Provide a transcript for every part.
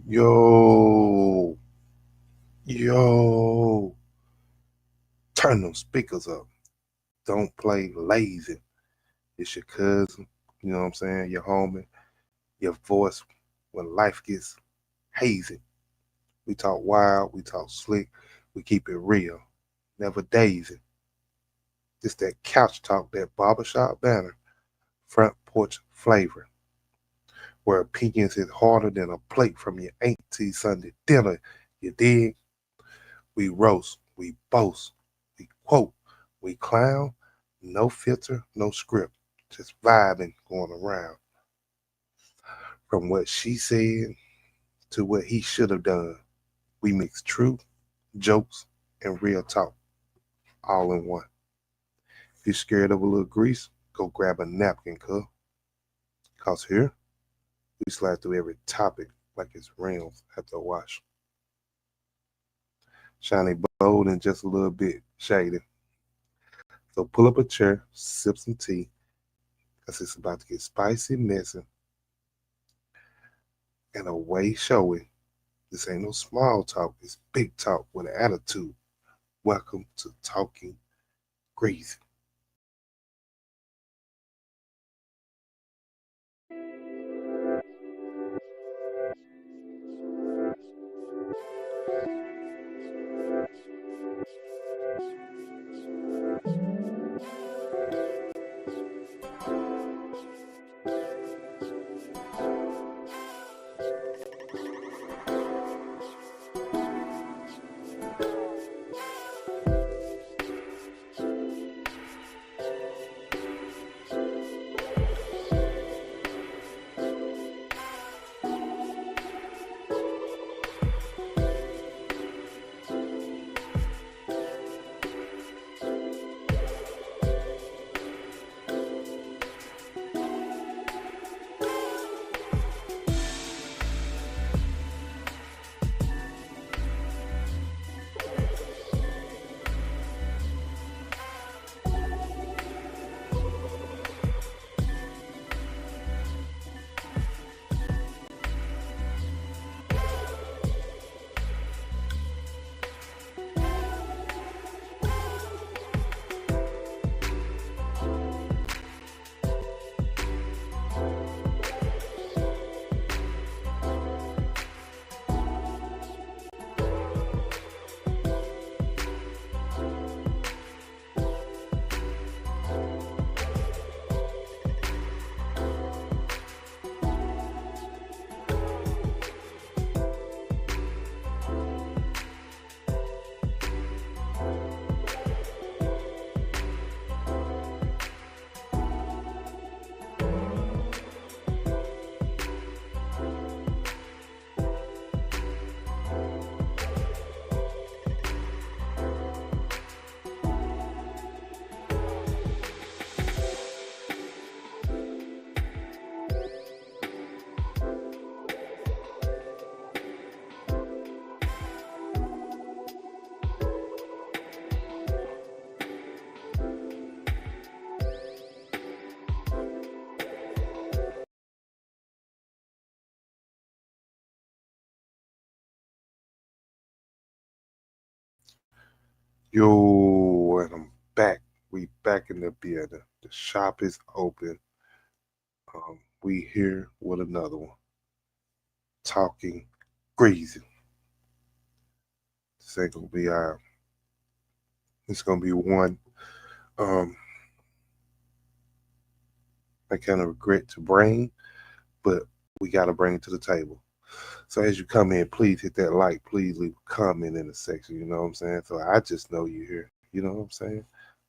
Yo, turn them speakers up. Don't play lazy. It's your cousin, you know what I'm saying? Your homie, your voice when life gets hazy. We talk wild, we talk slick, we keep it real, never daisy. Just that couch talk, that barbershop banner, front porch flavor, where opinions hit harder than a plate from your auntie Sunday dinner. You dig? We roast, we boast, we quote, we clown, no filter, no script, just vibing going around. From what she said to what he should have done, we mix truth, jokes, and real talk all in one. If you're scared of a little grease, go grab a napkin, cause here we slide through every topic like it's rims after a wash. Shiny bold and just a little bit shady. So pull up a chair, sip some tea, cause it's about to get spicy, messy, and away showy. This ain't no small talk, it's big talk with an attitude. Welcome to Talking Greazy. Yo, and I'm back. We back in the building. The shop is open. We here with another one. Talking Greasy. This ain't gonna be our. It's gonna be one. Um, I kind of regret to bring, but we gotta bring it to the table. So as you come in, please hit that like. Please leave a comment in the section. You know what I'm saying? So I just know you're here. You know what I'm saying?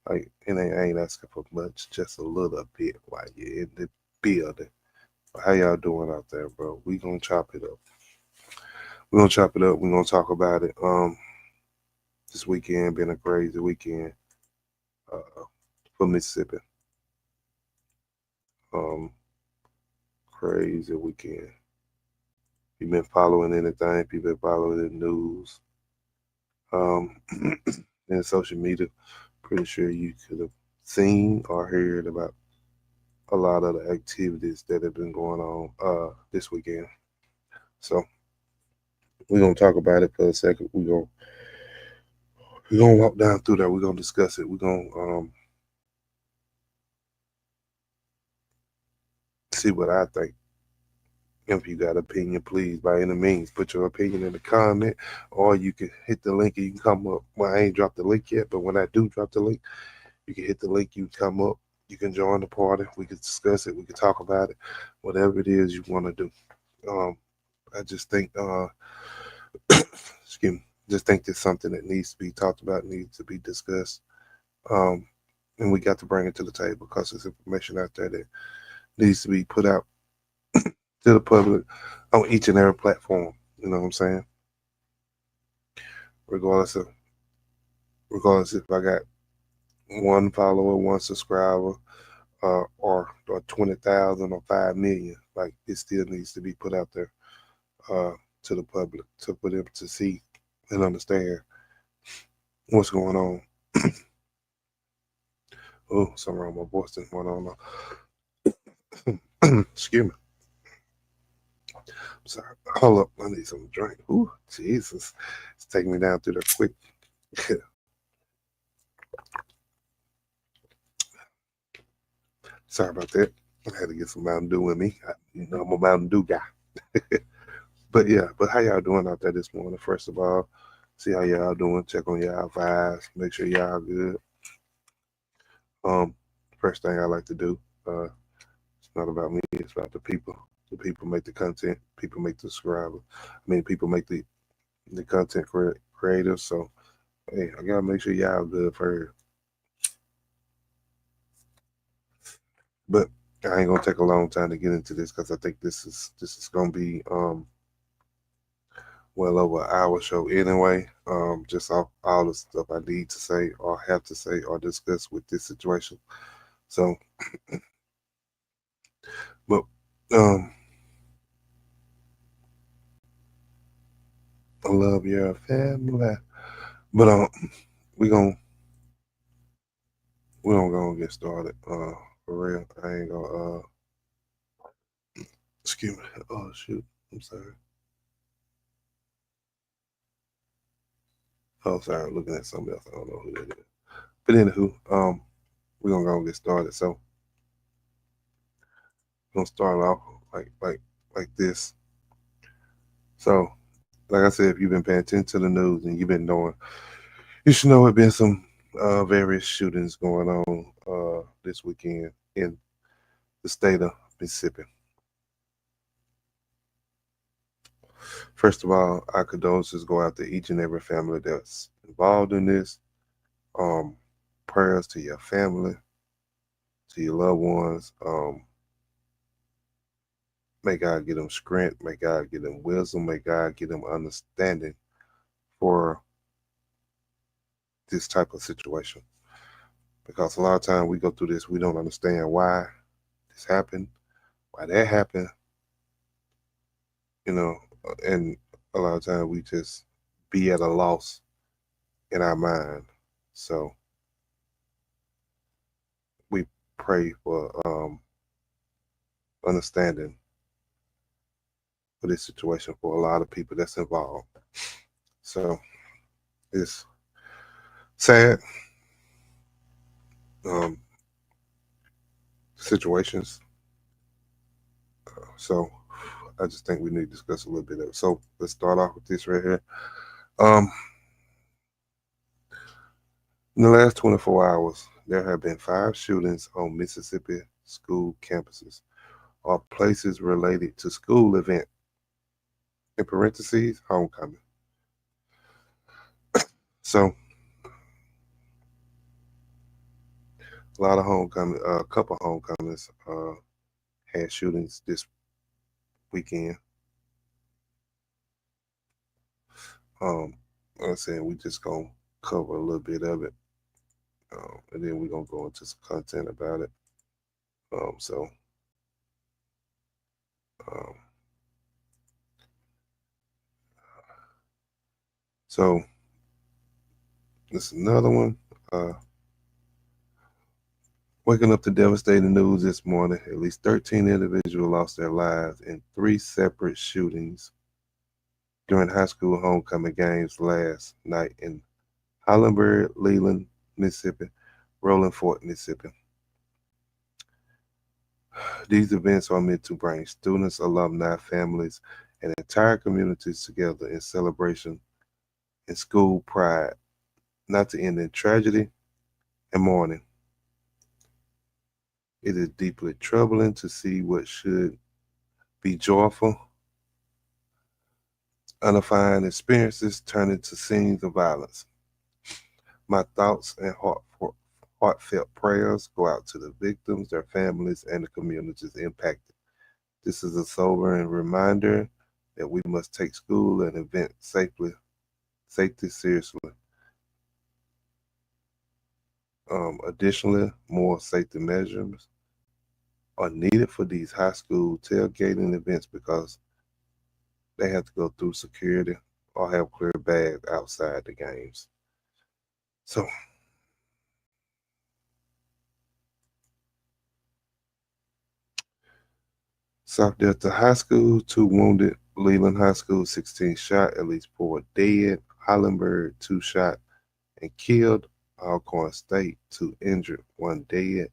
Like, and I ain't asking for much, just a little bit while you're in the building. How y'all doing out there, bro? We gonna chop it up. We gonna chop it up. We gonna talk about it. This weekend been a crazy weekend uh, for Mississippi. Um, Crazy weekend. You been following anything? People been following the news. Um, and social media. Pretty sure you could have seen or heard about a lot of the activities that have been going on this weekend. So We're gonna talk about it for a second. We're gonna walk down through that. We're gonna discuss it. We're gonna see what I think. If you got opinion, please by any means put your opinion in the comment, or you can hit the link and you can come up. Well, I ain't dropped the link yet, but when I do drop the link, you can hit the link. You can come up. You can join the party. We can discuss it. We can talk about it. Whatever it is you want to do. Um, I just think, excuse me, just think there's something that needs to be talked about, needs to be discussed. Um, and we got to bring it to the table because there's information out there that needs to be put out to the public on each and every platform. You know what I'm saying? Regardless of regardless if I got one follower, one subscriber, or 20,000 or 5 million, like it still needs to be put out there uh, to the public for them to see and understand what's going on. Oh, something wrong with my voice this morning. Excuse me. Sorry. Hold up. I need some drink. Ooh, Jesus. It's taking me down through there quick. Sorry about that. I had to get some Mountain Dew with me. I'm a Mountain Dew guy. But yeah, but how y'all doing out there this morning? First of all, see how y'all doing. Check on y'all vibes. Make sure y'all good. Um, First thing I like to do, it's not about me, it's about the people. The people make the content, people make the subscribers. People make the content creators. So hey, I gotta make sure y'all good first. But I ain't gonna take a long time to get into this because I think this is gonna be well over an hour show anyway. Just all the stuff I need to say or have to say or discuss with this situation. So, but um, I love your family. But we gonna we gonna go and get started. For real, I ain't gonna. Excuse me. Oh shoot, I'm sorry. Oh, sorry, I'm looking at something else. I don't know who that is. But anywho, we're gonna go and get started. So we're gonna start off like this. So, like I said, if you've been paying attention to the news and you've been knowing, you should know there been some various shootings going on this weekend in the state of Mississippi. First of all, our condolences go out to each and every family that's involved in this. Um, Prayers to your family, to your loved ones. May God give them strength. May God give them wisdom. May God give them understanding for this type of situation. Because a lot of times we go through this, we don't understand why this happened, why that happened, you know, and a lot of times we just be at a loss in our mind. So we pray for understanding for this situation for a lot of people that's involved. So it's sad um, situations. So I just think we need to discuss a little bit of it. So let's start off with this right here. Um, in the last 24 hours, there have been 5 shootings on Mississippi school campuses or places related to school event. In parentheses, homecoming. So a lot of homecoming, a couple homecomings had shootings this weekend. Like I said, we just gonna cover a little bit of it, and then we're gonna go into some content about it. So um, so this is another one. Uh, Waking up to devastating news this morning. At least 13 individuals lost their lives in 3 separate shootings during high school homecoming games last night in Hollenberg, Leland, Mississippi, Rolling Fork, Mississippi. These events are meant to bring students, alumni, families, and entire communities together in celebration and school pride, not to end in tragedy and mourning. It is deeply troubling to see what should be joyful, unifying experiences turn into scenes of violence. My thoughts and heartfelt prayers go out to the victims, their families, and the communities impacted. This is a sobering reminder that we must take school and event safety seriously. Additionally, more safety measures are needed for these high school tailgating events because they have to go through security or have clear bags outside the games. So, South Delta High School, 2 wounded. Leland High School, 16 shot, at least 4 dead. Hollenberg, 2 shot and killed. Alcorn State, 2 injured, 1 dead.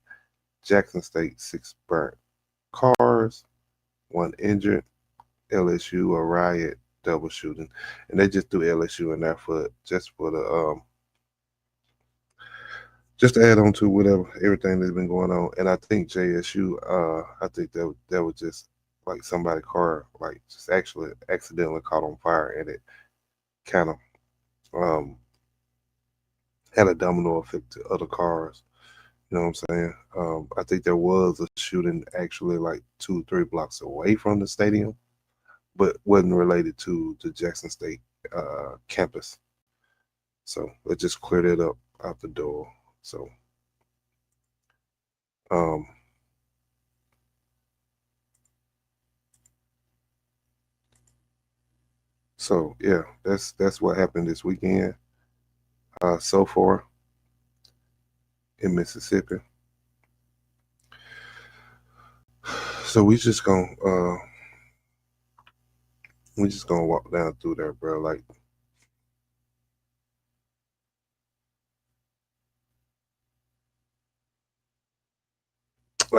Jackson State, 6 burnt cars, 1 injured. LSU, a riot, double shooting. And they just threw LSU in there for the just to add on to whatever everything that's been going on. And I think JSU, I think that was just like somebody's car, like just actually accidentally caught on fire, and it kind of um, had a domino effect to other cars. You know what I'm saying? I think there was a shooting actually like 2 or 3 blocks away from the stadium, but wasn't related to the Jackson State campus. So let's just clear that up out the door. So um, so yeah, that's what happened this weekend so far in Mississippi. So we just gonna walk down through there, bro. Like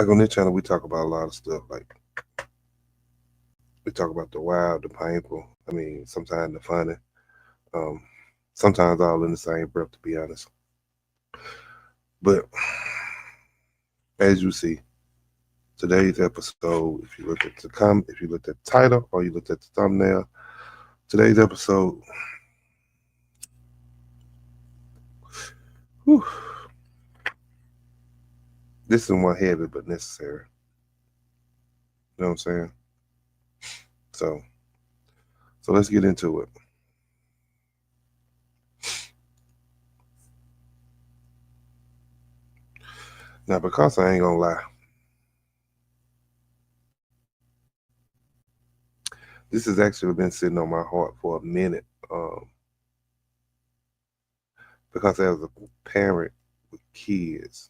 on this channel, we talk about a lot of stuff. Like we talk about the wild, the painful. I mean, sometimes the funny. Um, sometimes all in the same breath, to be honest. But as you see, today's episode, if you look at if you looked at the title or you looked at the thumbnail, today's episode, whew, this is one heavy but necessary. You know what I'm saying? So, so let's get into it. Now, because I ain't gonna lie, this has actually been sitting on my heart for a minute. Because as a parent with kids,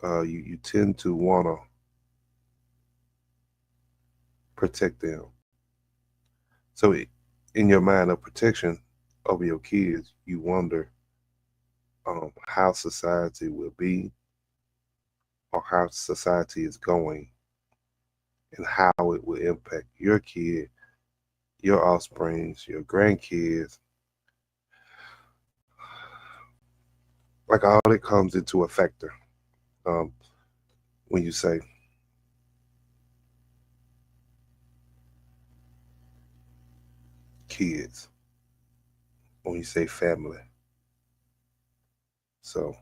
you tend to want to protect them. So, in your mind of protection of your kids, you wonder how society will be or how society is going and how it will impact your kid, your offsprings, your grandkids. Like all that comes into a factor um, when you say kids, when you say family. So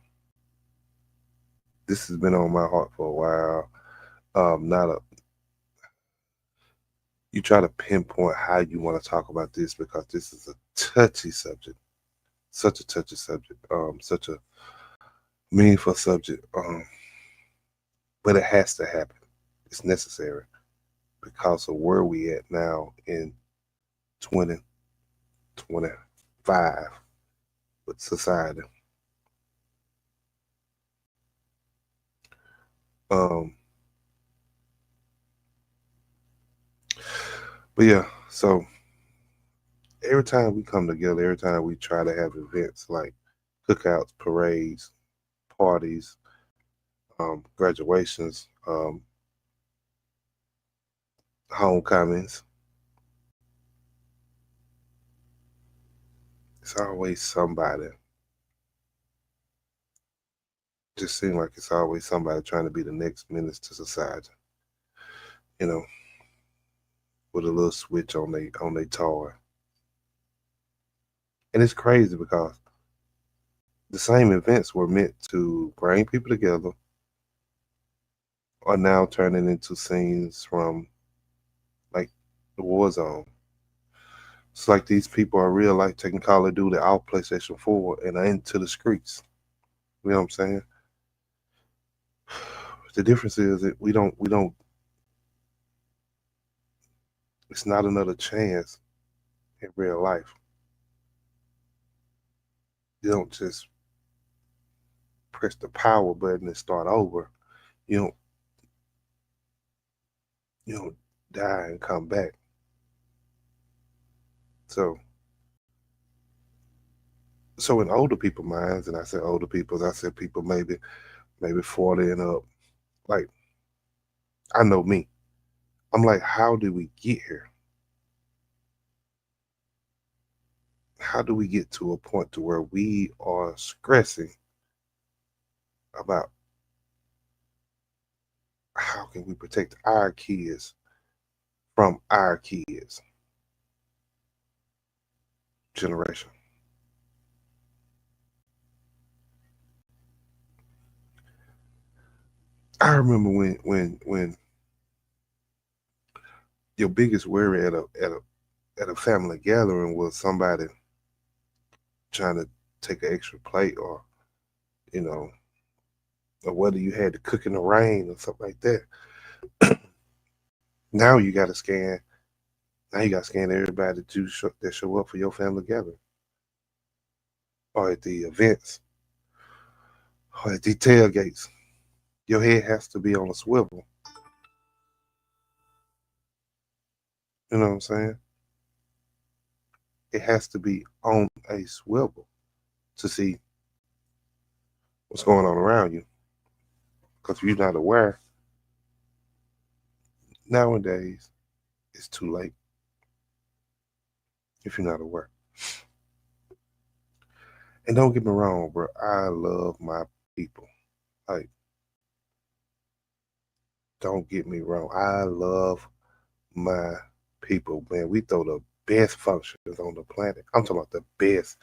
this has been on my heart for a while. Not a You try to pinpoint how you want to talk about this because this is a touchy subject, such a touchy subject, such a meaningful subject. But it has to happen. It's necessary because of where we at now in 2025 with society. Um, but yeah, So every time we come together, every time we try to have events like cookouts, parades, parties, graduations, homecomings, it's always somebody. Just seems like it's always somebody trying to be the next menace to society. You know, with a little switch on they toy. And it's crazy because the same events were meant to bring people together are now turning into scenes from like the war zone. It's like these people are real life taking Call of Duty off PlayStation 4 and are into the streets. You know what I'm saying? The difference is that we don't it's not another chance in real life. You don't just press the power button and start over. You don't you don't die and come back. So in older people minds, and I said older people, I said people maybe 40 and up, like I know me. I'm like, how did we get here? How do we get to a point to where we are stressing about how can we protect our kids from our kids generation? I remember when your biggest worry at a family gathering was somebody trying to take an extra plate, or you know, or whether you had to cook in the rain or something like that. Now you got to scan. Now you got to scan everybody that show up for your family gathering, or at the events, or at the tailgates. Your head has to be on a swivel. You know what I'm saying? It has to be on a swivel to see what's going on around you. Because if you're not aware, nowadays it's too late. If you're not aware. And don't get me wrong, bro. I love my people. Like, don't get me wrong. I love my people, man. We throw the best functions on the planet. I'm talking about the best.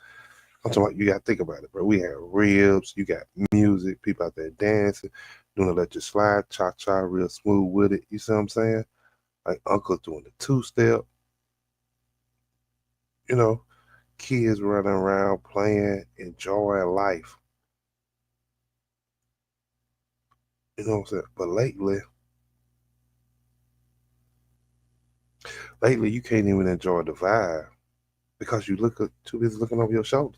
I'm talking about, you gotta think about it, bro. We have ribs, you got music, people out there dancing, doing the let you slide, cha-cha, real smooth with it. You see what I'm saying? Like Uncle doing the two-step, you know, kids running around playing, enjoying life. You know what I'm saying? But lately you can't even enjoy the vibe because you too busy looking over your shoulder.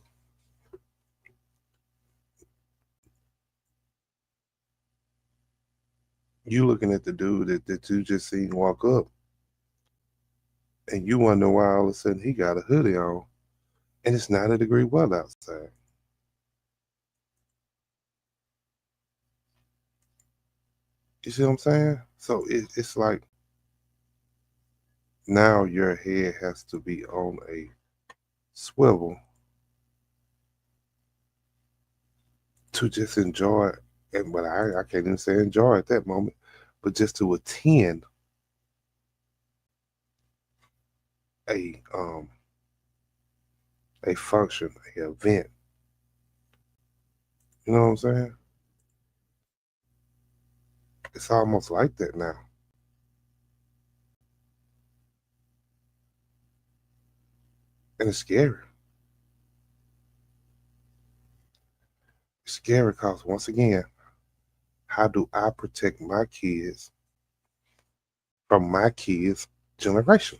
You looking at the dude that you just seen walk up, and you wonder why all of a sudden he got a hoodie on, and it's 90-degree weather outside. You see what I'm saying? So it's like now your head has to be on a swivel to just enjoy it. And but I can't even say enjoy at that moment, but just to attend a a function, a event. You know what I'm saying? It's almost like that now. And it's scary. It's scary because once again, how do I protect my kids from my kids' generation?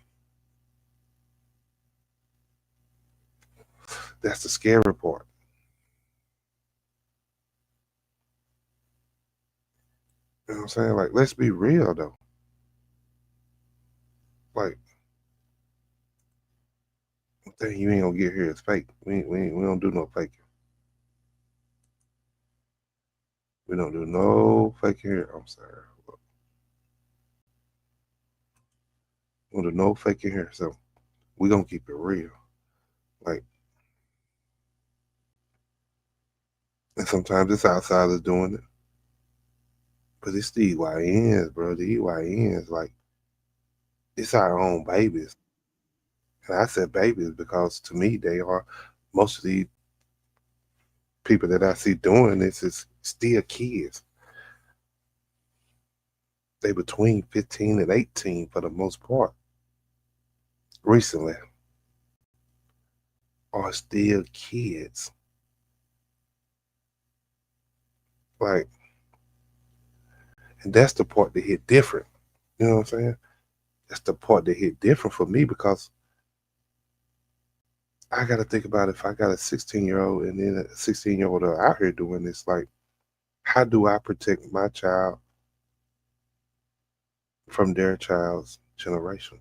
That's the scary part. You know what I'm saying? Like, let's be real though. Like, Dang, you ain't gonna get here as fake. We don't do no faking. We don't do no faking here. I'm sorry. We don't do no faking here. So we gonna keep it real. Like, and sometimes it's outsiders doing it, but it's the EYNs, bro. The EYNs, like, it's our own babies. And I said babies because to me they are. Most of the people that I see doing this is still kids. They between 15 and 18 for the most part. Recently, are still kids. Like, and that's the part that hit different. You know what I'm saying? That's the part that hit different for me because I got to think about if I got a 16-year-old and then a 16-year-old out here doing this, like, how do I protect my child from their child's generation?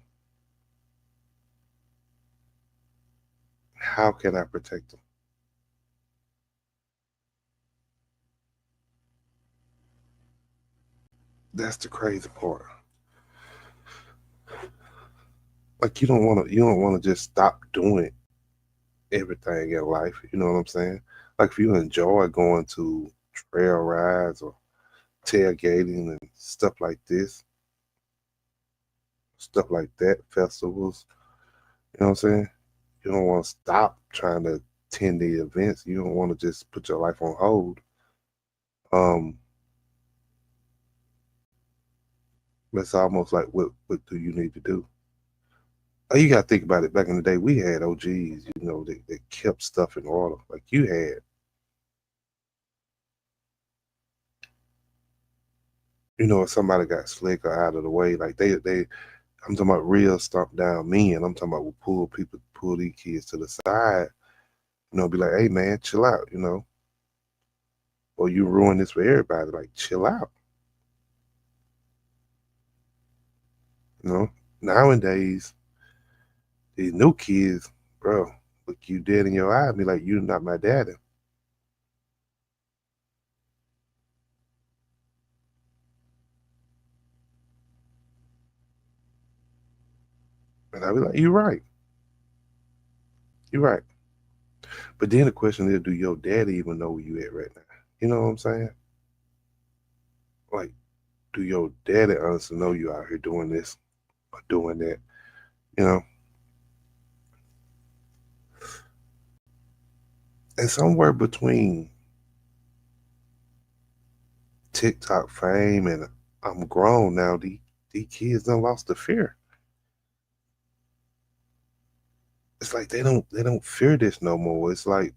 How can I protect them? That's the crazy part. Like, you don't want to just stop doing everything in life. You know what I'm saying? Like, if you enjoy going to trail rides or tailgating and stuff like that, festivals. You know what I'm saying? You don't want to stop trying to attend the events. You don't want to just put your life on hold. Um, it's almost like what do you need to do? Oh, you got to think about it. Back in the day, we had OGs, that kept stuff in order. Like you had, if somebody got slick or out of the way, like I'm talking about real stomp down men. I'm talking about we pull these kids to the side, be like, hey man, chill out, or you ruin this for everybody. Like, chill out, you know. Nowadays, these new kids, bro, look you dead in your eye and be like, you're not my daddy. And I be like, you're right. You're right. But then the question is, do your daddy even know where you at right now? You know what I'm saying? Like, do your daddy honestly know you out here doing this or doing that? You know? And somewhere between TikTok fame and I'm grown now, these kids done lost the fear. It's like they don't fear this no more. It's like,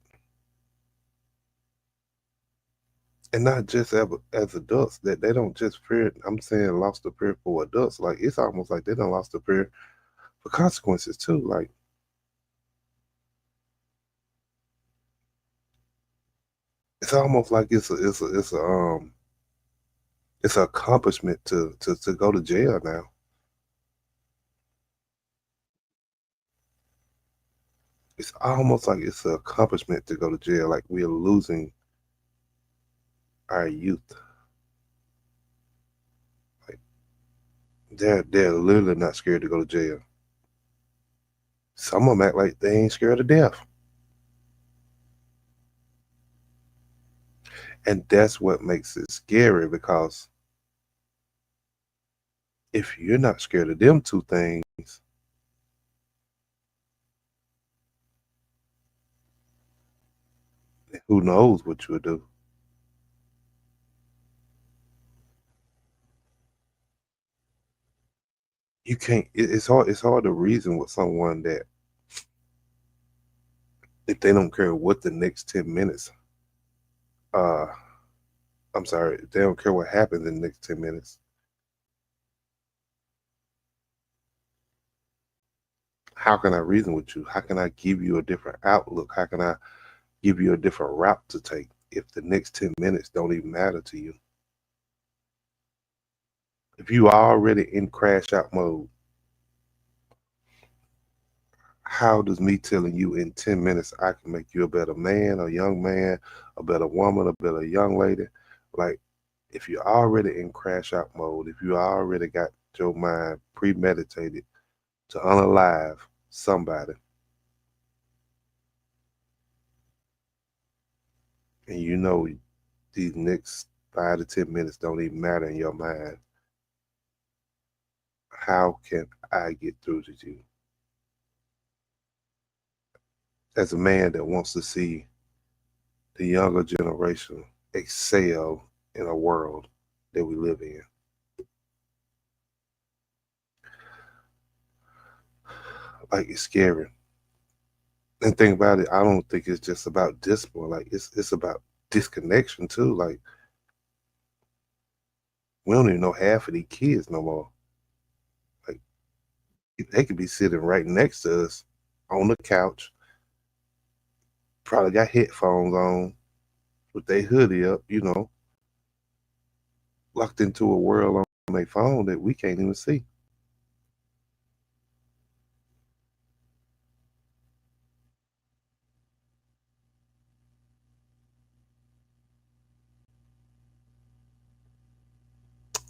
and not just as adults, that they don't just fear it. I'm saying lost the fear for adults. Like, it's almost like they done lost the fear for consequences too. Like, it's almost like it's an accomplishment to go to jail now. It's almost like it's an accomplishment to go to jail. Like, we're losing our youth. Like, they're literally not scared to go to jail. Some of them act like they ain't scared of death. And that's what makes it scary, because if you're not scared of them two things, who knows what you'll do. You can't. It's hard to reason with someone that, if they don't care what the next 10 minutes, uh, I'm sorry, if they don't care what happens in the next 10 minutes. How can I reason with you? How can I give you a different outlook? How can I give you a different route to take if the next 10 minutes don't even matter to you? If you are already in crash out mode, How does me telling you in 10 minutes I can make you a better man, a young man, a better woman, a better young lady? Like, if you're already in crash out mode, if you already got your mind premeditated to unalive somebody, and you know these next 5 to 10 minutes don't even matter in your mind, how can I get through to you? As a man that wants to see the younger generation excel in a world that we live in. Like, it's scary. And think about it, I don't think it's just about discipline. Like, it's about disconnection too. Like, we don't even know half of these kids no more. Like, they could be sitting right next to us on the couch, probably got headphones on with their hoodie up, locked into a world on their phone that we can't even see.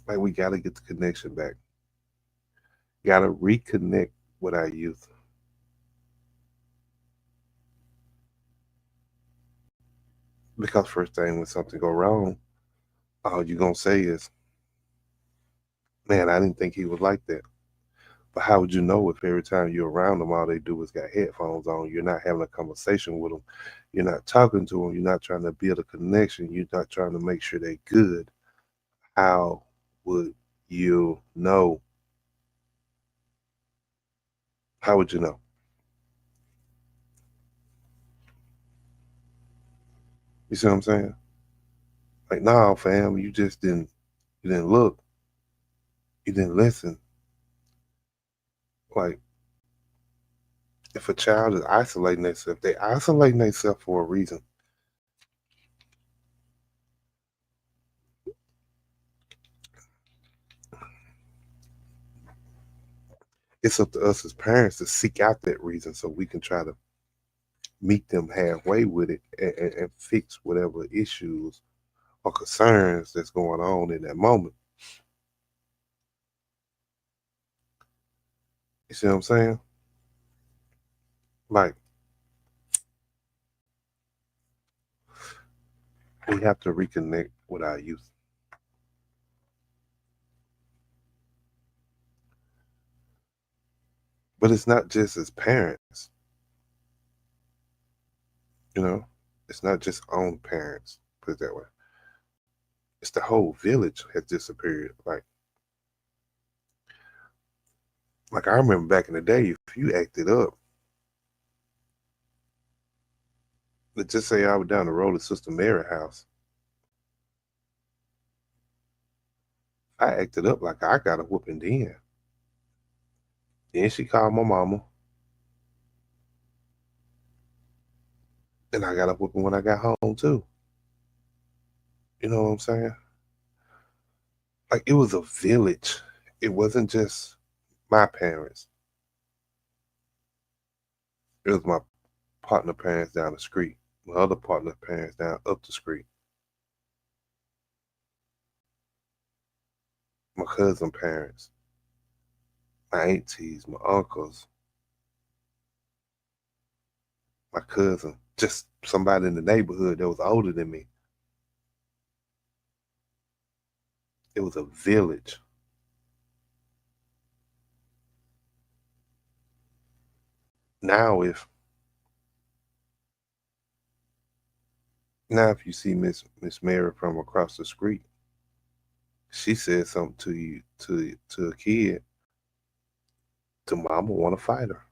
Like, we gotta get the connection back. Gotta reconnect with our youth. Because first thing when something go wrong, all you gonna say is, man, I didn't think he was like that. But how would you know if every time you're around them, all they do is got headphones on? You're not having a conversation with them. You're not talking to them. You're not trying to build a connection. You're not trying to make sure they're good. How would you know? How would you know? You see what I'm saying? Like, nah, fam, you didn't look, you didn't listen. Like, if a child is isolating themselves, they isolating themselves for a reason. It's up to us as parents to seek out that reason so we can try to meet them halfway with it and fix whatever issues or concerns that's going on in that moment. You see what I'm saying? Like, we have to reconnect with our youth. But it's not just as parents, you know? It's not just on parents, put it that way. It's the whole village has disappeared. Like I remember back in the day, if you acted up, let's just say I was down the road at Sister Mary's house. I acted up like I got a whooping then. Then she called my mama, and I got a whooping when I got home too. You know what I'm saying? Like, it was a village. It wasn't just my parents. It was my partner parents down the street, my other partner parents down up the street, my cousin parents, my aunties, my uncles, my cousin, just somebody in the neighborhood that was older than me. It was a village. Now if you see Miss Mary from across the street, she said something to you to a kid, the mama want to fight her,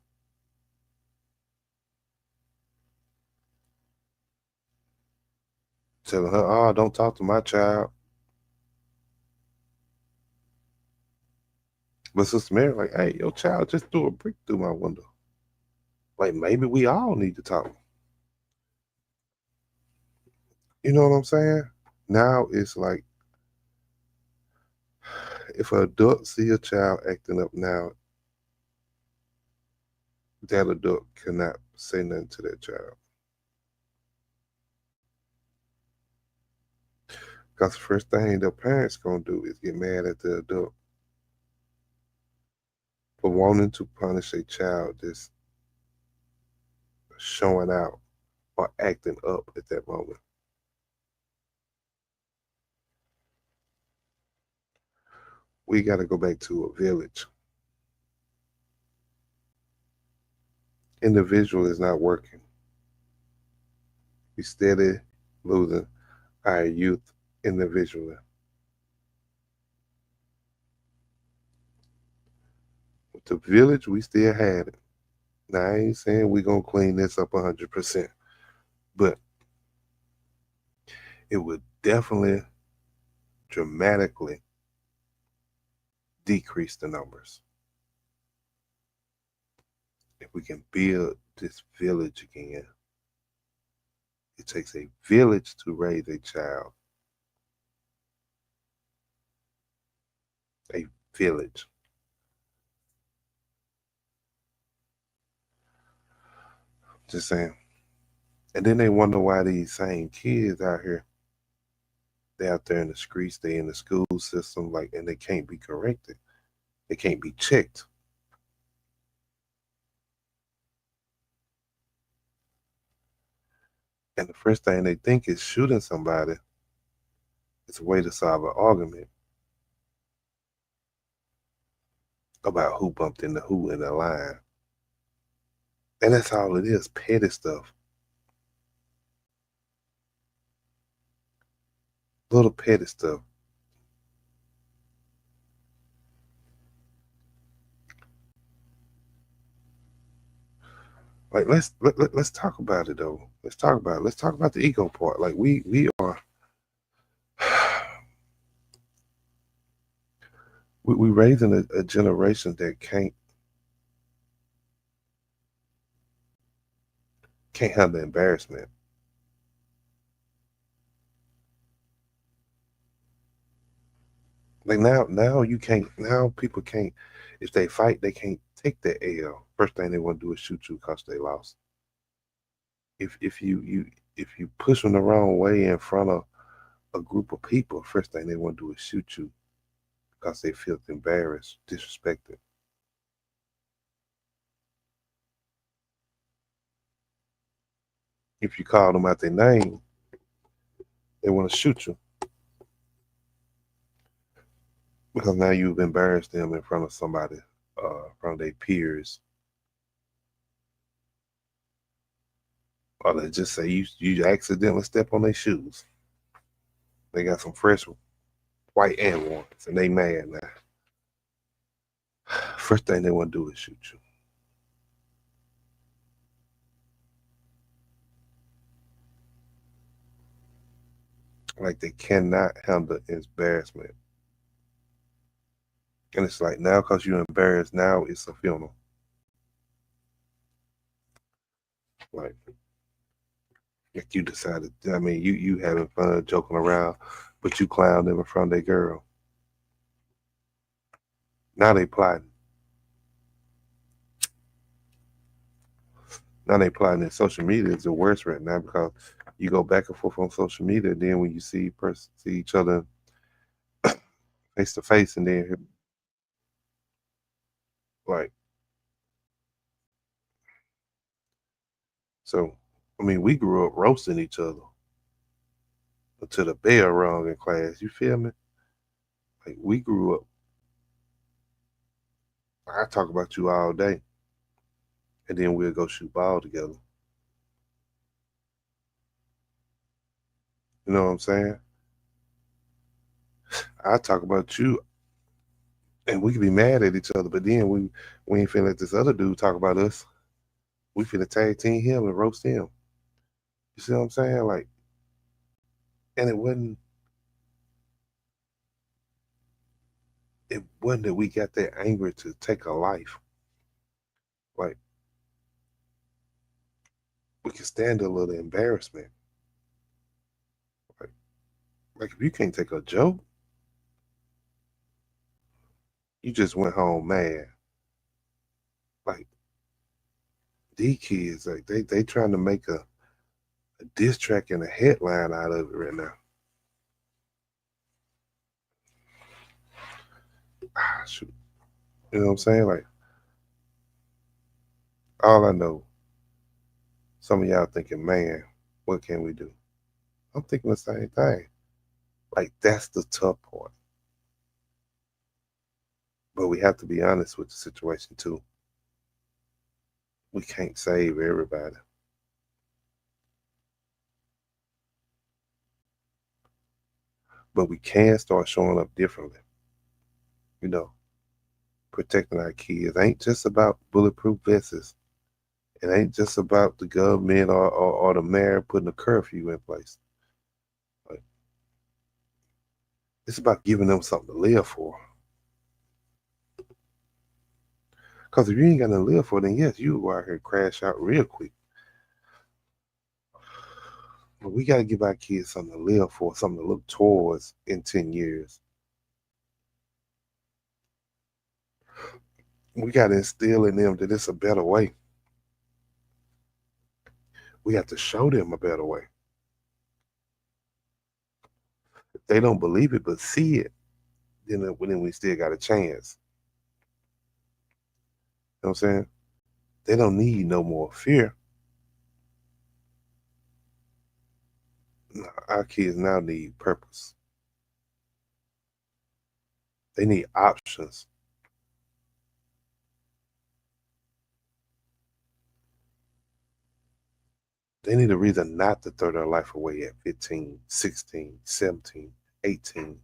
telling her, "Oh, don't talk to my child." But Sister Mary, like, "Hey, your child just threw a brick through my window. Like, maybe we all need to talk." You know what I'm saying? Now it's like, if an adult see a child acting up now, that adult cannot say nothing to that child. Because the first thing the parents gonna do is get mad at the adult for wanting to punish a child that's showing out or acting up at that moment. We got to go back to a village. Individual is not working. We steady losing our youth individually. With the village, we still had it. Now, I ain't saying we going to clean this up 100%, but it would definitely dramatically decrease the numbers if we can build this village again. It takes a village to raise a child. A village. Just saying. And then they wonder why these same kids out here, they out there in the streets, they in the school system, like, and they can't be corrected. They can't be checked. And the first thing they think is shooting somebody. It's a way to solve an argument about who bumped into who in the line. And that's all it is, petty stuff. Little petty stuff. Like let's talk about it though. Let's talk about it. Let's talk about the ego part. Like we are we raising a generation that can't handle embarrassment. Like now you can't, now people can't, if they fight they can't take that L. First thing they want to do is shoot you because they lost. If you push them the wrong way in front of a group of people, first thing they want to do is shoot you because they feel embarrassed, disrespected. If you call them out their name, they want to shoot you because now you've embarrassed them in front of somebody, from their peers, or they just say you accidentally step on their shoes. They got some fresh white and ones, and they mad now. First thing they want to do is shoot you. Like they cannot handle embarrassment. And it's like now because you're embarrassed, now it's a funeral. Like you decided, I mean, you having fun joking around, but you clowned them in front of that girl. Now they plotting. Now they plotting. And social media is the worst right now because you go back and forth on social media. Then when you see each other face to face, and then like, so I mean, we grew up roasting each other until the bell rung in class. You feel me? Like we grew up. I talk about you all day, and then we'll go shoot ball together. You know what I'm saying? I talk about you, and we can be mad at each other, but then we ain't feeling like this other dude talk about us. We finna tag team him and roast him. You see what I'm saying? Like, and it wasn't that we got that angry to take a life. Like we can stand a little embarrassment. Like, like if you can't take a joke, you just went home mad. Like These kids, like they trying to make a diss track and a headline out of it right now. Shoot. You know what I'm saying? Like, all I know, some of y'all thinking, man, what can we do? I'm thinking the same thing. Like, that's the tough part. But we have to be honest with the situation too. We can't save everybody. But we can start showing up differently. You know, protecting our kids ain't just about bulletproof vests. It ain't just about the government or the mayor putting a curfew in place. Like, it's about giving them something to live for. Because if you ain't got nothing to live for, then yes, you go out here and crash out real quick. But we got to give our kids something to live for, something to look towards in 10 years. We got to instill in them that it's a better way. We have to show them a better way. If they don't believe it but see it, then we still got a chance. You know what I'm saying? They don't need no more fear. Our kids now need purpose. They need options. They need a reason not to throw their life away at 15, 16, 17, 18.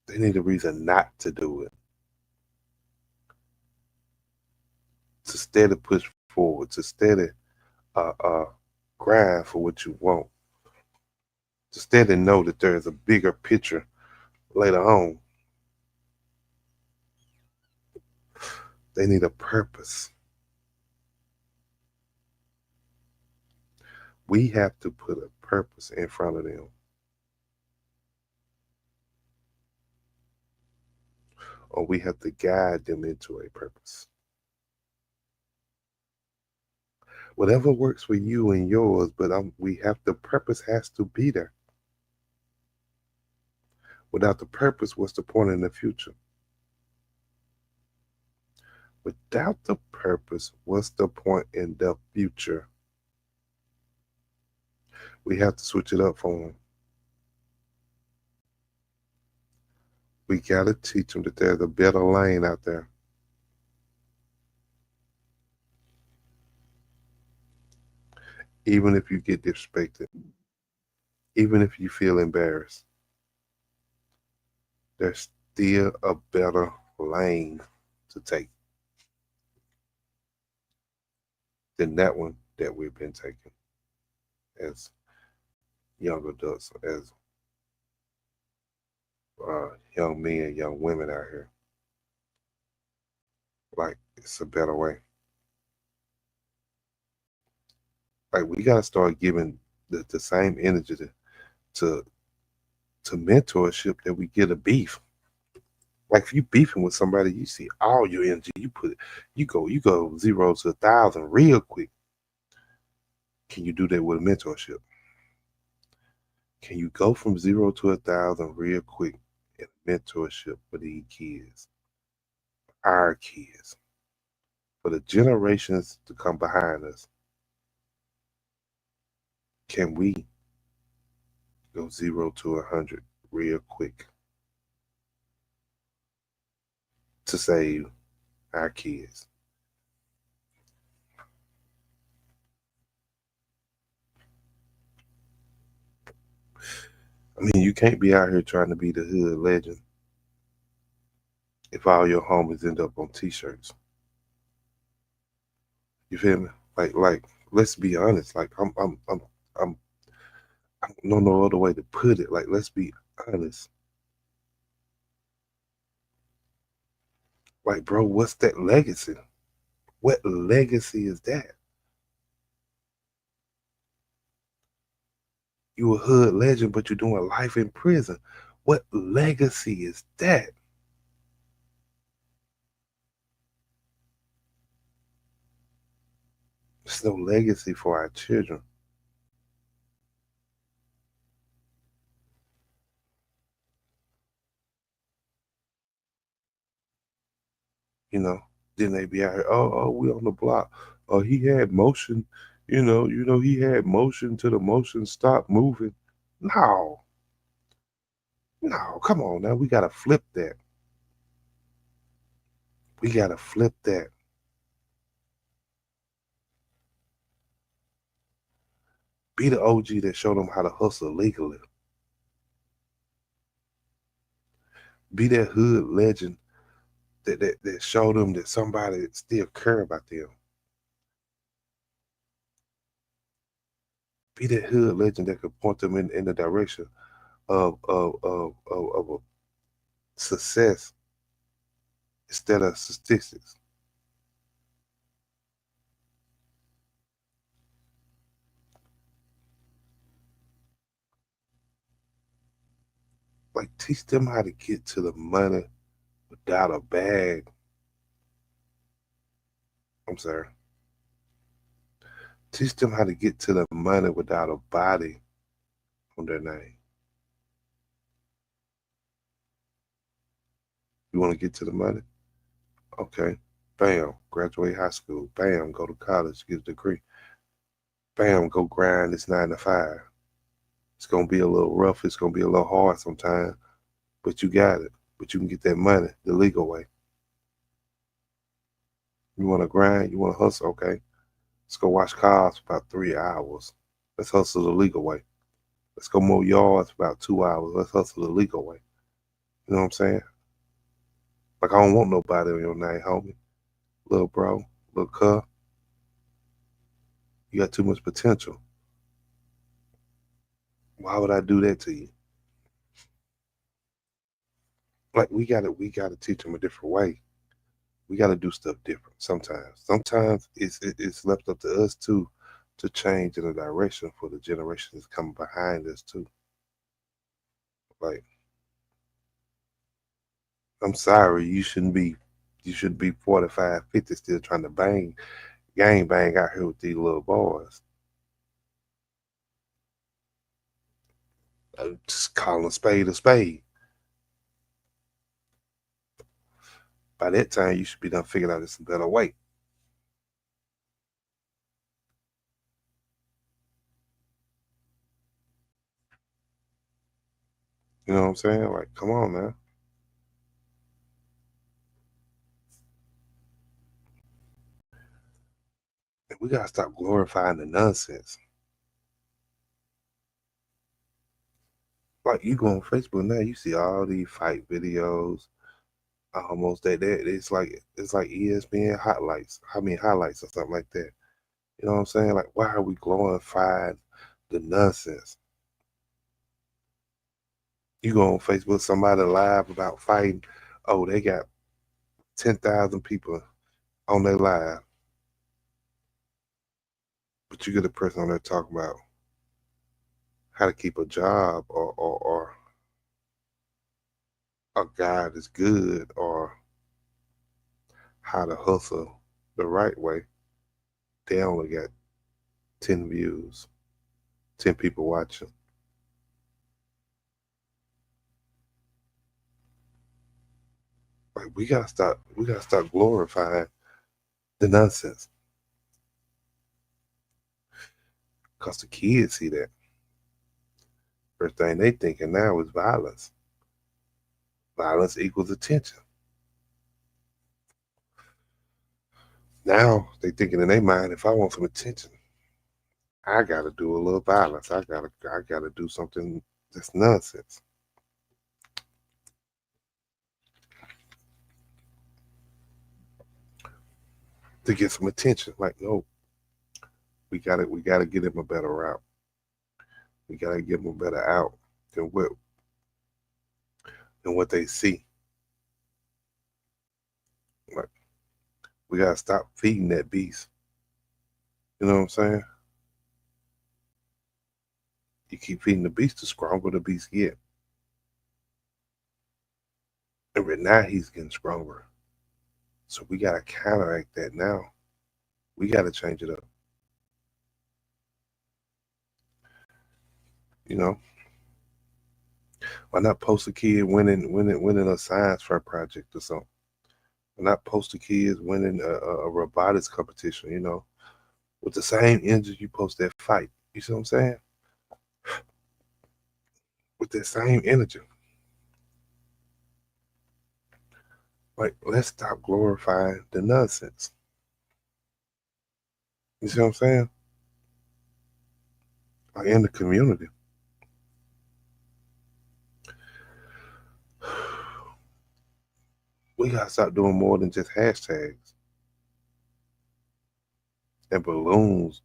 They need a reason not to do it. To steady push forward, to steady grind for what you want. To steady know that there is a bigger picture later on. They need a purpose. We have to put a purpose in front of them. Or we have to guide them into a purpose. Whatever works for you and yours, but the purpose has to be there. Without the purpose, what's the point in the future? Without the purpose, what's the point in the future? We have to switch it up for them. We got to teach them that there's a better lane out there. Even if you get disrespected, even if you feel embarrassed, there's still a better lane to take than that one that we've been taking as young adults, as young men, young women out here. Like, it's a better way. Like, we gotta start giving the same energy to mentorship that we get a beef. Like, if you beefing with somebody, you see all your energy, you go 0 to 1,000 real quick. Can you do that with a mentorship? Can you go from 0 to 1,000 real quick in mentorship for these kids, our kids, for the generations to come behind us? Can we go 0 to 100 real quick to save our kids? I mean, you can't be out here trying to be the hood legend if all your homies end up on t-shirts. You feel me? Like, let's be honest. Like, I don't know no other way to put it. Like, let's be honest. Like, bro, what's that legacy? What legacy is that? You a hood legend, but you're doing life in prison. What legacy is that? It's no legacy for our children. You know, then they be out here, oh, we on the block. Oh, he had motion, he had motion to the motion stop moving. No, no, come on now. We gotta flip that. We gotta flip that. Be the OG that showed them how to hustle legally. Be that hood legend that showed them that somebody still care about them. Be that hood legend that could point them in the direction of a success instead of statistics. Like teach them how to get to the money without a bag. I'm sorry. Teach them how to get to the money without a body on their name. You want to get to the money? Okay. Bam. Graduate high school. Bam. Go to college. Get a degree. Bam. Go grind this 9 to 5. It's gonna be a little rough. It's gonna be a little hard sometimes, but you got it. But you can get that money the legal way. You want to grind? You want to hustle? Okay. Let's go wash cars for about 3 hours. Let's hustle the legal way. Let's go mow yards for about 2 hours. Let's hustle the legal way. You know what I'm saying? Like I don't want nobody on your name, homie. Little bro, little cuz, you got too much potential. Why would I do that to you? Like we gotta teach them a different way. We gotta do stuff different sometimes. Sometimes it's left up to us too to change in a direction for the generations coming behind us too. Like I'm sorry, you shouldn't be 45, 50 still trying to gang bang out here with these little boys. Just calling a spade a spade. By that time, you should be done figuring out it's a better way. You know what I'm saying? Like, come on, man. And we gotta stop glorifying the nonsense. Like, you go on Facebook now, you see all these fight videos, almost that it's like ESPN highlights. I mean highlights or something like that. You know what I'm saying? Like, why are we glorifying the nonsense? You go on Facebook, somebody live about fighting. Oh, they got 10,000 people on their live, but you get a person on there talking about how to keep a job or a guy that's good or how to hustle the right way. They only got 10 views, 10 people watching. Like we gotta stop glorifying the nonsense. Cause the kids see that. First thing they thinking now is violence. Violence equals attention. Now they thinking in their mind, if I want some attention, I gotta do a little violence. I gotta do something that's nonsense to get some attention. Like, no, we gotta get him a better route. We gotta give them a better out than what they see. Like, we gotta stop feeding that beast. You know what I'm saying? You keep feeding the beast, the stronger the beast get. And right now he's getting stronger. So we gotta counteract that now. We gotta change it up. You know, why not post a kid winning a science fair project or something? Why not post a kids winning a robotics competition? You know, with the same energy you post that fight. You see what I'm saying? With that same energy. Like, let's stop glorifying the nonsense. You see what I'm saying? Like, in the community. We gotta stop doing more than just hashtags and balloons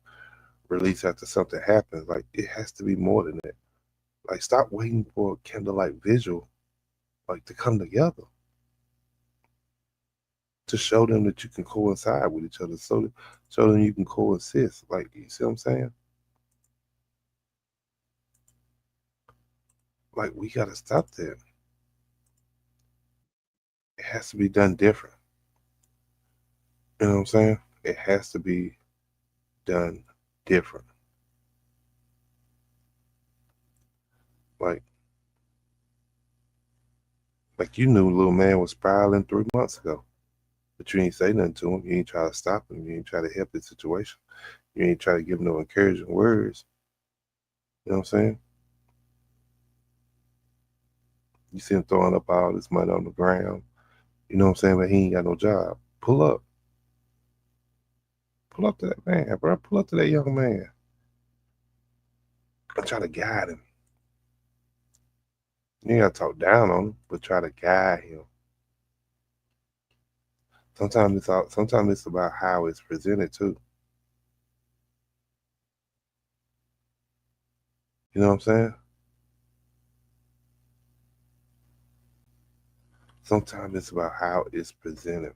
released after something happens. Like, it has to be more than that. Like, stop waiting for a candlelight visual, like, to come together, to show them that you can coincide with each other, so show them you can coexist. Like, you see what I'm saying? Like, we gotta stop that. It has to be done different. You know what I'm saying? It has to be done different. Like, you knew little man was spiraling 3 months ago, but you ain't say nothing to him. You ain't try to stop him. You ain't try to help the situation. You ain't try to give him no encouraging words. You know what I'm saying? You see him throwing up all this money on the ground. You know what I'm saying? But he ain't got no job. Pull up. Pull up to that man, bro. Pull up to that young man. And try to guide him. You ain't gotta talk down on him, but try to guide him. Sometimes it's about how it's presented too. You know what I'm saying? Sometimes it's about how it's presented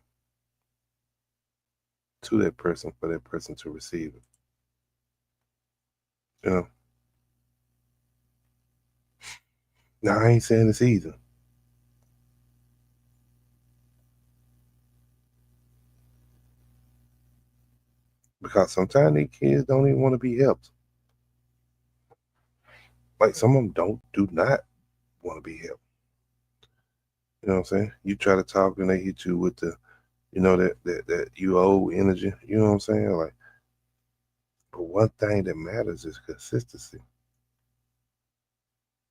to that person for that person to receive it. You know? Now I ain't saying it's easy. Because sometimes these kids don't even want to be helped. Like some of them do not want to be helped. You know what I'm saying? You try to talk and they hit you with the, you know, that you owe energy. You know what I'm saying? Like, but one thing that matters is consistency.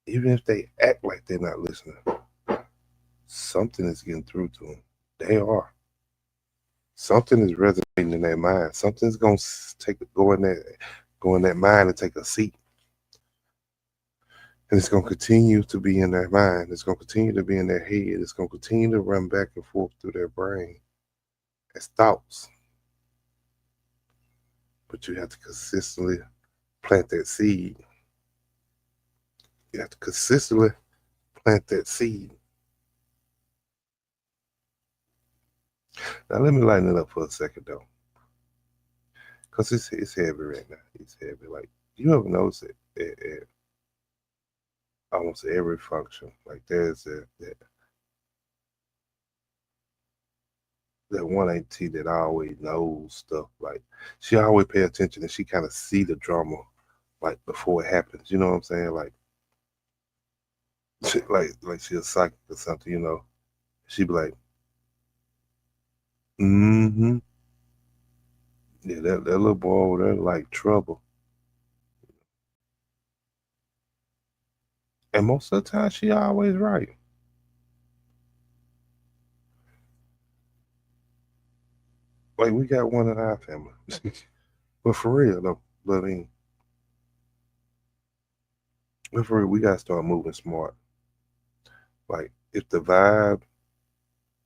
Even if they act like they're not listening, something is getting through to them. They are. Something is resonating in their mind. Something's gonna go in that mind and take a seat. And it's gonna continue to be in their mind. It's gonna continue to be in their head. It's gonna continue to run back and forth through their brain as thoughts. But you have to consistently plant that seed. You have to consistently plant that seed. Now let me lighten it up for a second though, because it's heavy right now. It's heavy. Like you ever notice it at almost every function? Like there's that one auntie that always knows stuff. Like she always pay attention and she kind of see the drama like before it happens. You know what I'm saying? Like like she a psychic or something. You know, she be like, mm-hmm. Yeah, that little boy over there like trouble. And most of the time, she always right. Like we got one in our family, but for real though, but for real, we gotta start moving smart. Like if the vibe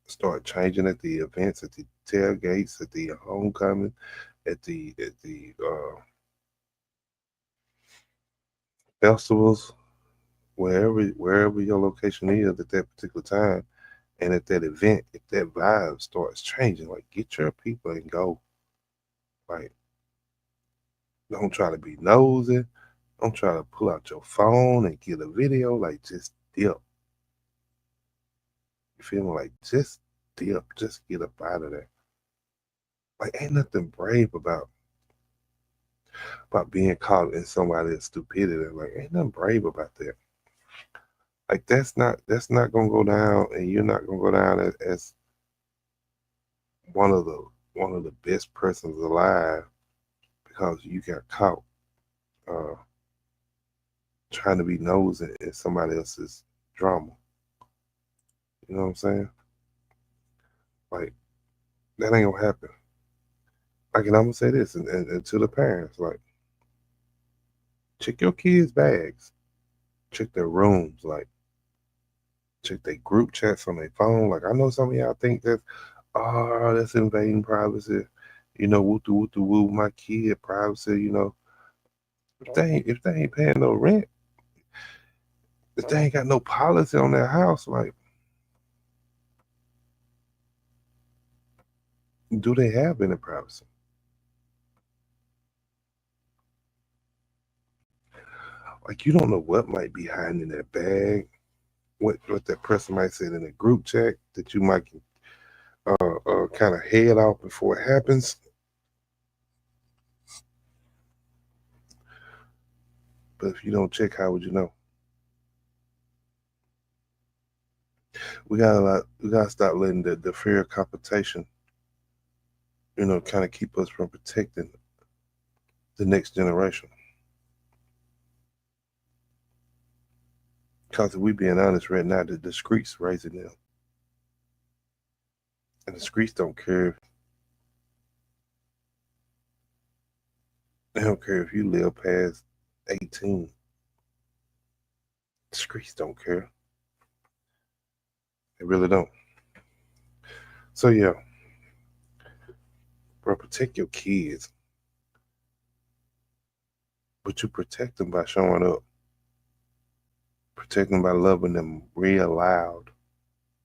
start changing at the events, at the tailgates, at the homecoming, at the festivals, wherever your location is at that particular time, and at that event, if that vibe starts changing, like get your people and go. Like don't try to be nosy. Don't try to pull out your phone and get a video. Like just dip. You feel me? Like just dip. Just get up out of there. Like ain't nothing brave about. about being caught in somebody else's stupidity. Like, ain't nothing brave about that. Like, that's not gonna go down, and you're not gonna go down as one of the best persons alive because you got caught uh, trying to be nosy in somebody else's drama. You know what I'm saying? Like, that ain't gonna happen. Like, and I'm gonna say this, and to the parents, like, check your kids' bags, check their rooms, like, check their group chats on their phone. Like, I know some of y'all think that, oh, that's invading privacy. You know, woo woo, my kid privacy. You know, if they ain't paying no rent, if they ain't got no policy on their house, like, do they have any privacy? Like, you don't know what might be hiding in that bag, what that person might say in a group chat that you might kind of head off before it happens. But if you don't check, how would you know? We gotta stop letting the fear of competition, you know, kind of keep us from protecting the next generation. Because if we being honest right now, the streets raising them. And the streets don't care. They don't care if you live past 18. The streets don't care. They really don't. So yeah, bro, protect your kids. But you protect them by showing up. Protect them by loving them real loud. I'm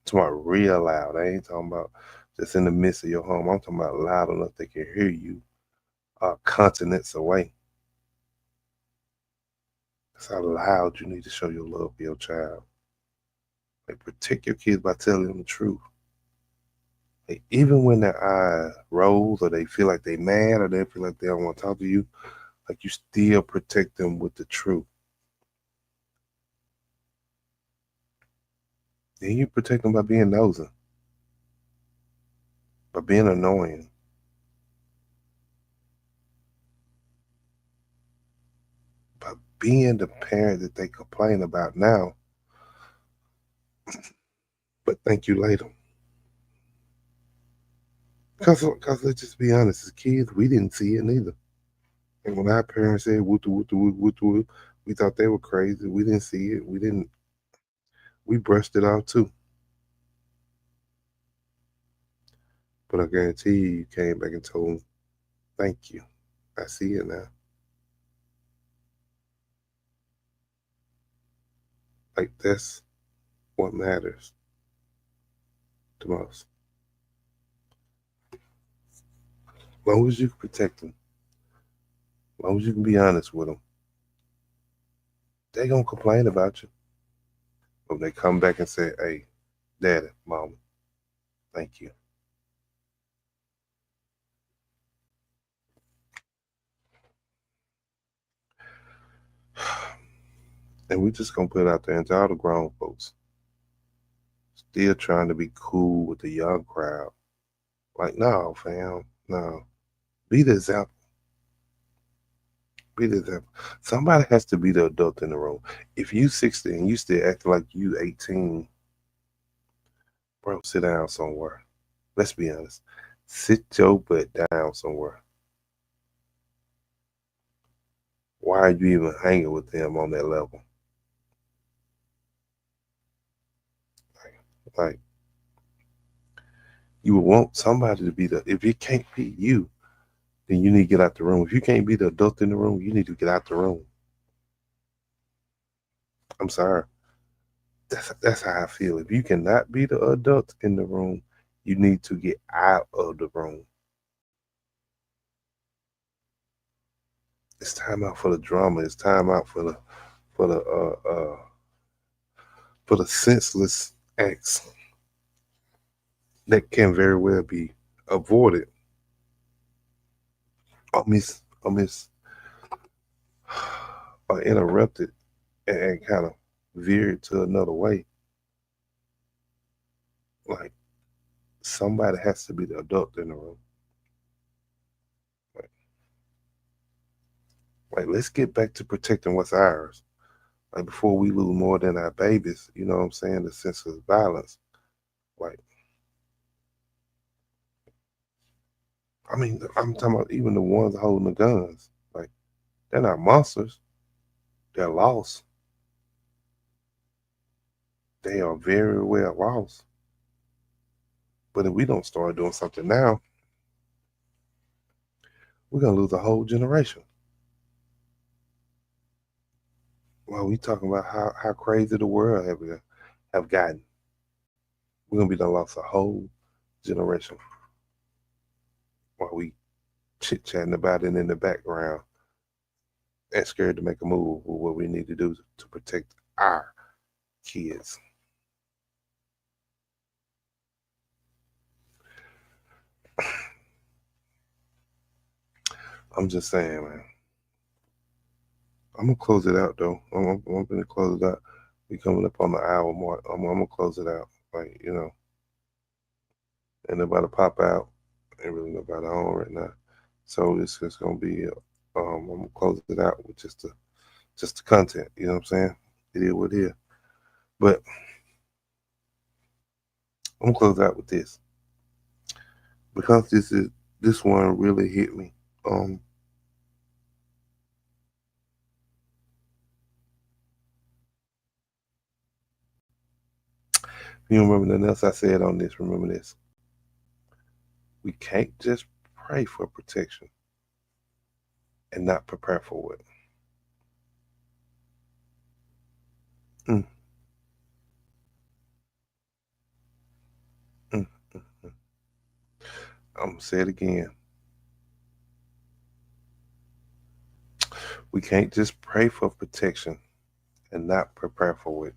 talking about real loud. I ain't talking about just in the midst of your home. I'm talking about loud enough they can hear you continents away. That's how loud you need to show your love for your child. Like, protect your kids by telling them the truth. Like, even when their eye rolls or they feel like they mad or they feel like they don't want to talk to you, like, you still protect them with the truth. Then you protect them by being nosy, by being annoying, by being the parent that they complain about now, but thank you later. Because let's just be honest, as kids, we didn't see it neither. And when our parents said woo woo woo woo woo, we thought they were crazy. We didn't see it. We brushed it off too. But I guarantee you came back and told them, thank you. I see it now. Like, that's what matters the most. As long as you can protect them, as long as you can be honest with them, they gonna complain about you. When they come back and say, hey, daddy, mama, thank you. And we just gonna put it out there into all the grown folks still trying to be cool with the young crowd. Like, no, fam, no. Be the example. Be the example. Somebody has to be the adult in the room. If you 60 and you still acting like you 18, bro, sit down somewhere. Let's be honest. Sit your butt down somewhere. Why are you even hanging with them on that level? Like, you would want somebody to be the, if it can't be you, then you need to get out the room. If you can't be the adult in the room, you need to get out the room. I'm sorry. That's how I feel. If you cannot be the adult in the room, you need to get out of the room. It's time out for the drama. It's time out for the senseless acts that can very well be avoided. Oh, miss, or interrupted and kind of veered to another way, like somebody has to be the adult in the room. Like, let's get back to protecting what's ours. Like before we lose more than our babies, you know what I'm saying? The sense of violence. Like, I mean, I'm talking about even the ones holding the guns. Like, they're not monsters. They're lost. They are very well lost. But if we don't start doing something now, we're gonna lose a whole generation. Well, we talking about how crazy the world have gotten. We're gonna be done lost a whole generation while we chit chatting about it in the background and scared to make a move with what we need to do to protect our kids. I'm just saying, man. I'm gonna close it out though. I'm gonna close it out. We coming up on the hour mark. I'm gonna close it out. Like, ain't nobody pop out. Ain't really nobody on right now. So this is gonna be. I'm gonna close it out with just the content. You know what I'm saying? It is what it is. But I'm gonna close out with this because this one really hit me. Um, you remember nothing else I said on this? Remember this. We can't just pray for protection and not prepare for it. Mm, mm, mm, mm. I'm gonna say it again. We can't just pray for protection and not prepare for it.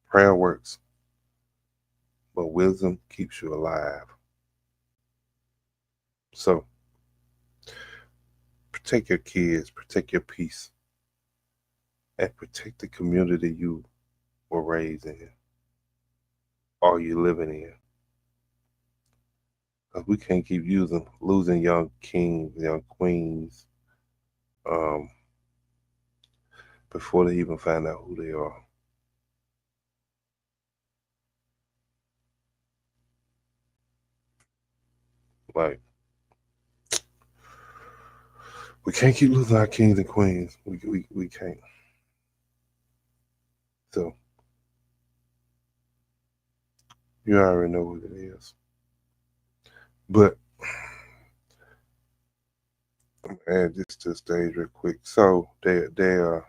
Prayer works, but wisdom keeps you alive. So protect your kids, protect your peace, and protect the community you were raised in or you living in. Because we can't keep losing young kings, young queens, um, before they even find out who they are. Like, we can't keep losing our kings and queens. We can't. So you already know what it is. But I'm gonna add this to the stage real quick. So they are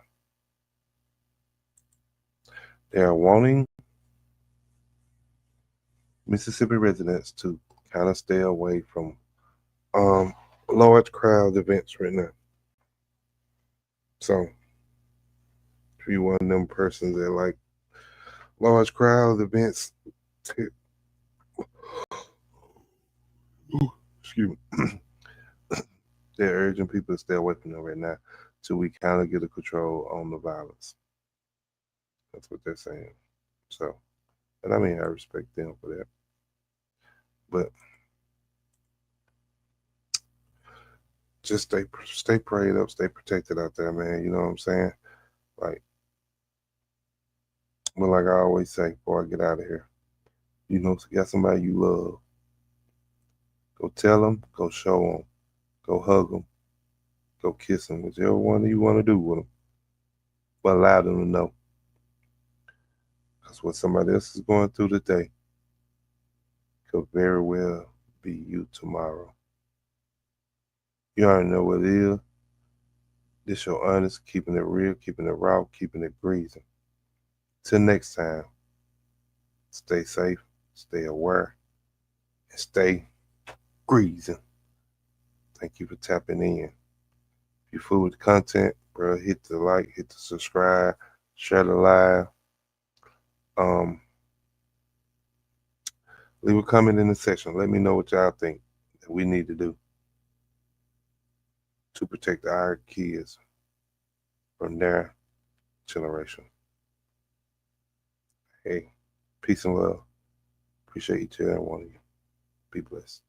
wanting Mississippi residents to kind of stay away from um large crowd events right now. So if you one of them persons that like large crowd events, excuse me, they're urging people to stay away from them right now till we kind of get a control on the violence. That's what they're saying. So, and I mean, I respect them for that. But just stay prayed up, stay protected out there, man. You know what I'm saying? Like, but like I always say before I get out of here, you got somebody you love. Go tell them, go show them, go hug them, go kiss them, whichever one you want to do with them. But allow them to know. Because what somebody else is going through today could very well be you tomorrow. You already know what it is. This your honest, keeping it real, keeping it raw, keeping it greasy. Till next time, stay safe, stay aware, and stay greasy. Thank you for tapping in. If you fool with the content, bro, hit the like, hit the subscribe, share the live. Um, Leave a comment in the section. Let me know what y'all think that we need to do to protect our kids from their generation. Hey, peace and love. Appreciate each and every one of you. Be blessed.